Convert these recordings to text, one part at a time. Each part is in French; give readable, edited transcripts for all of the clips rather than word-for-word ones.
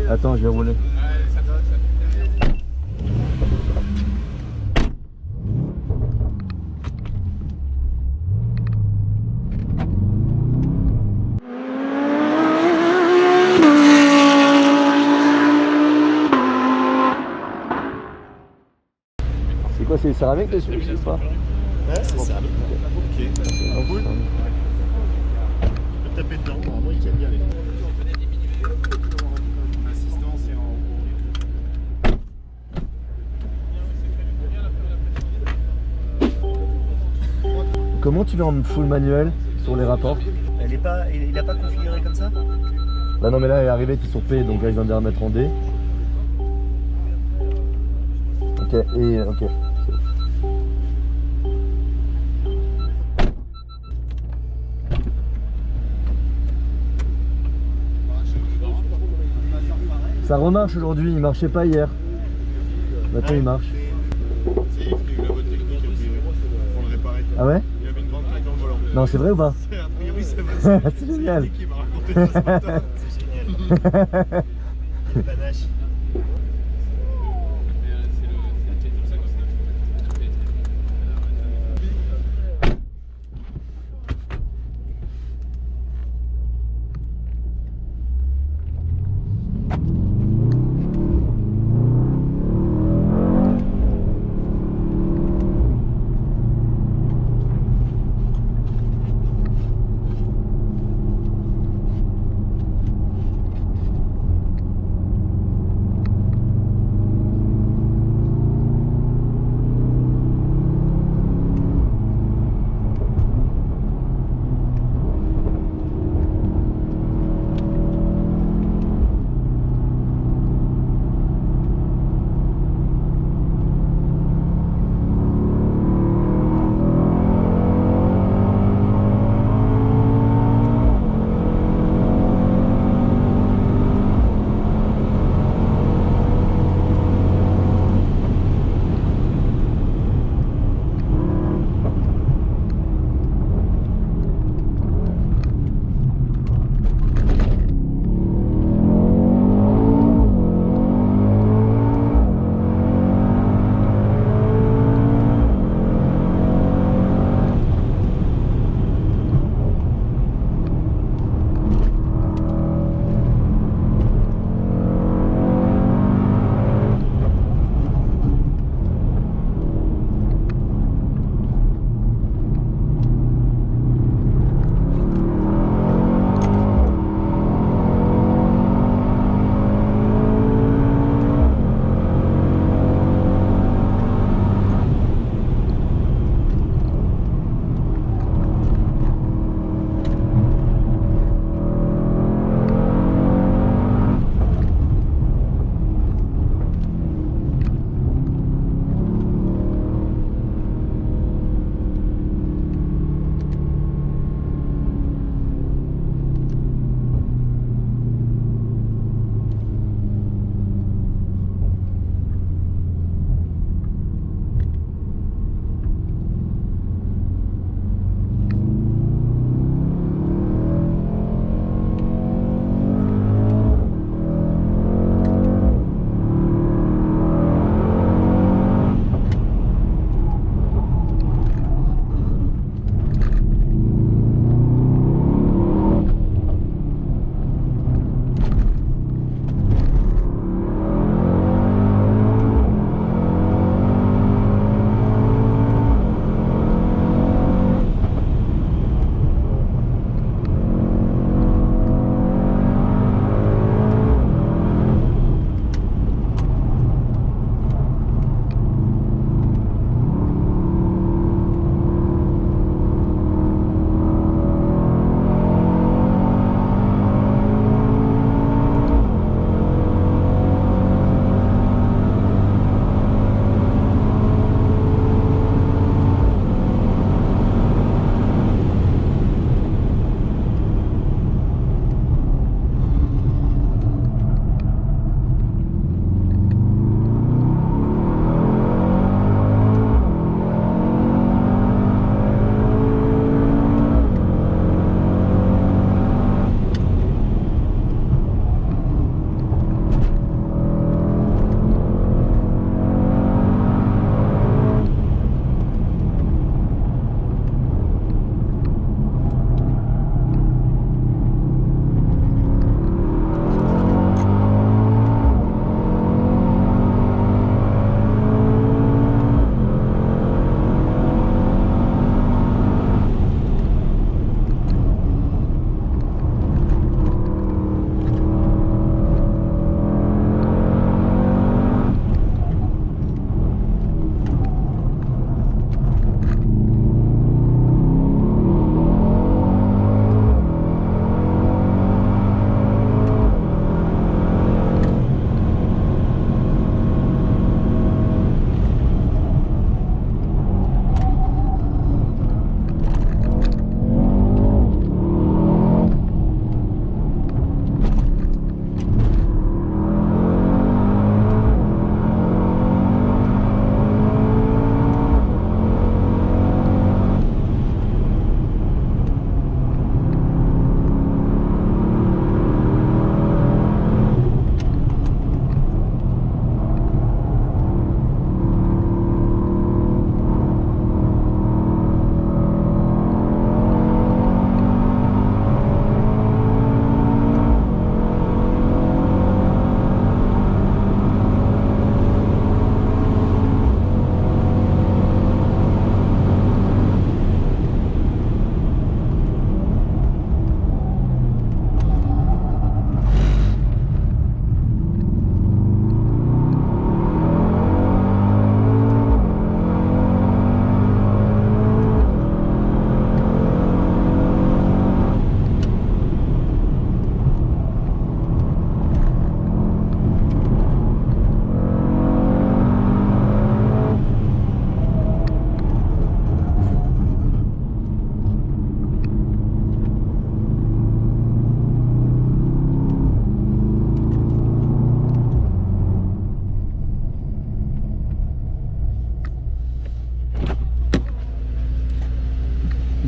Attends, je vais rouler. C'est quoi, c'est céramique dessus ou pas? Ouais, c'est ça. Ok. Cool. Tu peux taper dedans, normalement il tient bien les. Assistance et en. Comment tu l'as en full manuel sur les rapports? Il a pas configuré comme ça? Bah non mais là elle est arrivée, t'es sur P, donc là ils viennent de la remettre en D. Ok, et ok. Ça remarche aujourd'hui, il marchait pas hier. Maintenant il marche. Si, il y a eu la bonne technique a priori pour le réparer. Ah ouais? Il avait une grande plaque dans le volant. Non, c'est vrai ou pas? A priori c'est vrai. C'est génial. Qui m'a raconté ça ce matin. C'est génial. Quel panache.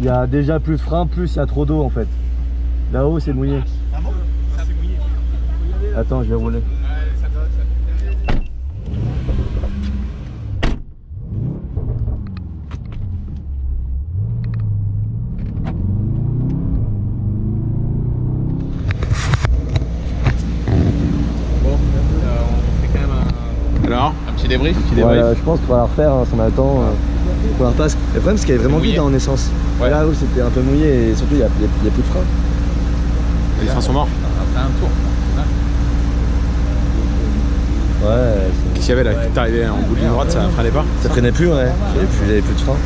y a déjà plus de frein, plus il y a trop d'eau en fait. Là-haut c'est mouillé. Ah bon? Ça c'est mouillé. Attends, je vais rouler. Alors, un petit débrief. Voilà, je pense qu'il va la refaire, hein, si on attend. On la repasse. Le problème c'est qu'elle est vraiment vide en essence. Ouais. Là où c'était un peu mouillé et surtout il n'y a plus de frein. Les freins sont morts. Après un tour. Ouais, Qu'est-ce qu'il y avait là? T'arrivais en bout de ligne droite, ça freinait pas? ça freinait plus, ouais. J'avais plus de frein.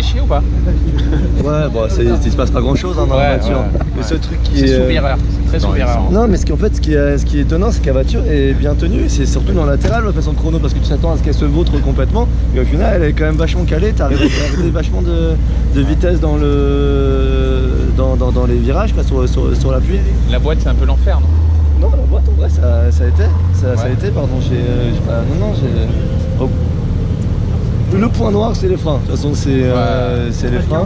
chier ou pas? Ouais, bon, il se passe pas grand chose dans la voiture. Le seul truc qui est. C'est sous-vireur, c'est très sous-vireur. Non, mais ce qui est étonnant, c'est que la voiture est bien tenue, et c'est surtout dans le latéral, de façon chrono, parce que tu t'attends à ce qu'elle se vautre complètement, et au final, elle est quand même vachement calée, t'as arrêté vachement de vitesse dans les virages, quoi, sur l'appui. La boîte, c'est un peu l'enfer, non? Non, la boîte, en vrai, ça a été, pardon, oh. Le point noir, c'est les freins. De toute façon, c'est les freins.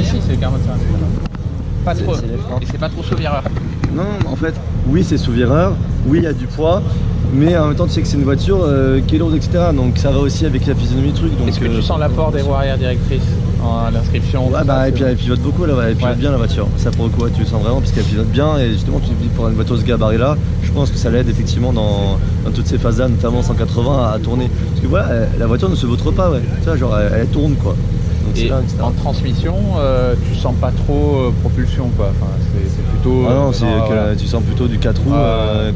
Ici, c'est carrément ça. Pas trop. C'est les freins. Et c'est pas trop sous-vireur. Non, en fait, oui, c'est sous-vireur, oui, il y a du poids, mais en même temps, tu sais que c'est une voiture qui est lourde, etc. Donc ça va aussi avec la physionomie du truc. Est-ce que tu sens l'apport des roues arrière directrices à l'inscription? Ouais, bah, et puis elle pivote beaucoup, là, elle pivote bien la voiture. Ça, pour le coup, tu le sens vraiment, parce qu'elle pivote bien, et justement, tu te dis, pour une voiture de ce gabarit-là, je pense que ça l'aide effectivement dans toutes ces phases-là, notamment 180, à tourner. Parce que voilà, la voiture ne se vautre pas, ouais. Tu vois, genre, elle tourne, quoi. Donc, et là, en transmission, tu sens pas trop propulsion, quoi. Enfin, c'est plutôt. Ah non, tu sens plutôt du 4 roues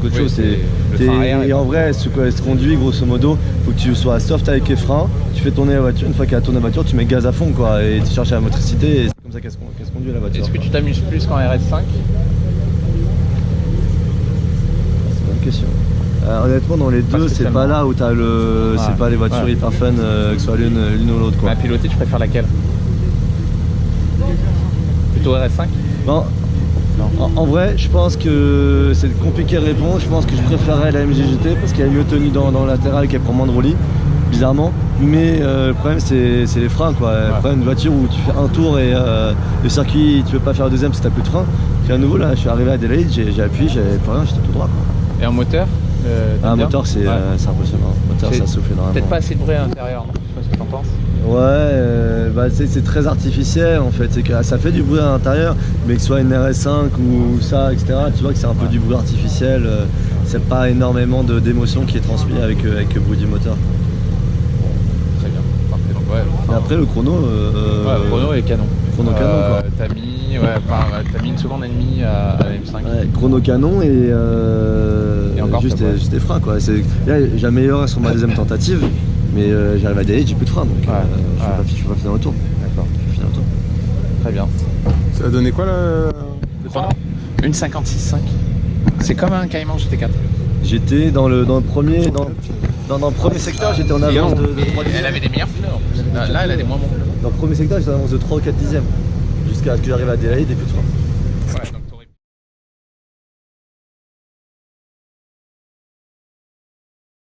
qu'autre chose. Et en vrai, ce qu'elle se conduit, grosso modo, faut que tu sois soft avec les freins, tu fais tourner la voiture, une fois qu'elle a tourné la voiture, tu mets gaz à fond, quoi, et tu cherches la motricité, et c'est comme ça qu'elle se conduit la voiture. Est-ce que tu t'amuses plus qu'en RS5? C'est une bonne question. Honnêtement, dans les deux, c'est pas là où t'as le. C'est pas les voitures hyper fun, que ce soit l'une ou l'autre, quoi. À piloter, tu préfères laquelle? Plutôt RS5? Bon, en vrai, je pense que c'est compliqué à répondre. Je pense que je préférerais la MGGT parce qu'elle est mieux tenue dans le latéral et qu'elle prend moins de roulis, bizarrement. Mais le problème, c'est les freins, quoi. Le problème, une voiture où tu fais un tour et le circuit, tu peux pas faire le deuxième si t'as plus de frein. Puis à nouveau, là, je suis arrivé à Adelaide, j'ai appuyé, j'avais plus rien, j'étais tout droit, quoi. Et en moteur? Un moteur, c'est impressionnant. Moteur, ça souffle énormément. Peut-être pas assez de bruit à l'intérieur, non? Je sais pas ce que t'en penses. Ouais, bah, c'est très artificiel en fait, c'est que ça fait du bruit à l'intérieur, mais que ce soit une RS5 ou ça, etc., tu vois que c'est un peu du bruit artificiel, c'est pas énormément d'émotion qui est transmis avec le bruit du moteur. Très bien, parfait. Donc, Et après le chrono... le chrono est canon. Chrono canon, quoi. T'as mis une seconde et demie à la M5. Ouais, chrono canon et encore juste des freins, quoi. Là, j'ai amélioré sur ma deuxième tentative, mais j'arrive à Adelaide, j'ai plus de frein, donc je suis pas finir le tour. D'accord. Je vais finir le tour. Très bien. Ça a donné quoi le temps? Une 56.5. C'est comme un Cayman GT4. J'étais dans le premier secteur, j'étais en avance de 3 dixièmes. Elle avait des meilleurs pneus en plus. Là, elle a des moins bons pneus. Dans le premier secteur, j'étais en avance de 3 ou 4 dixièmes. Jusqu'à ce que j'arrive à Adelaide et plus de frein.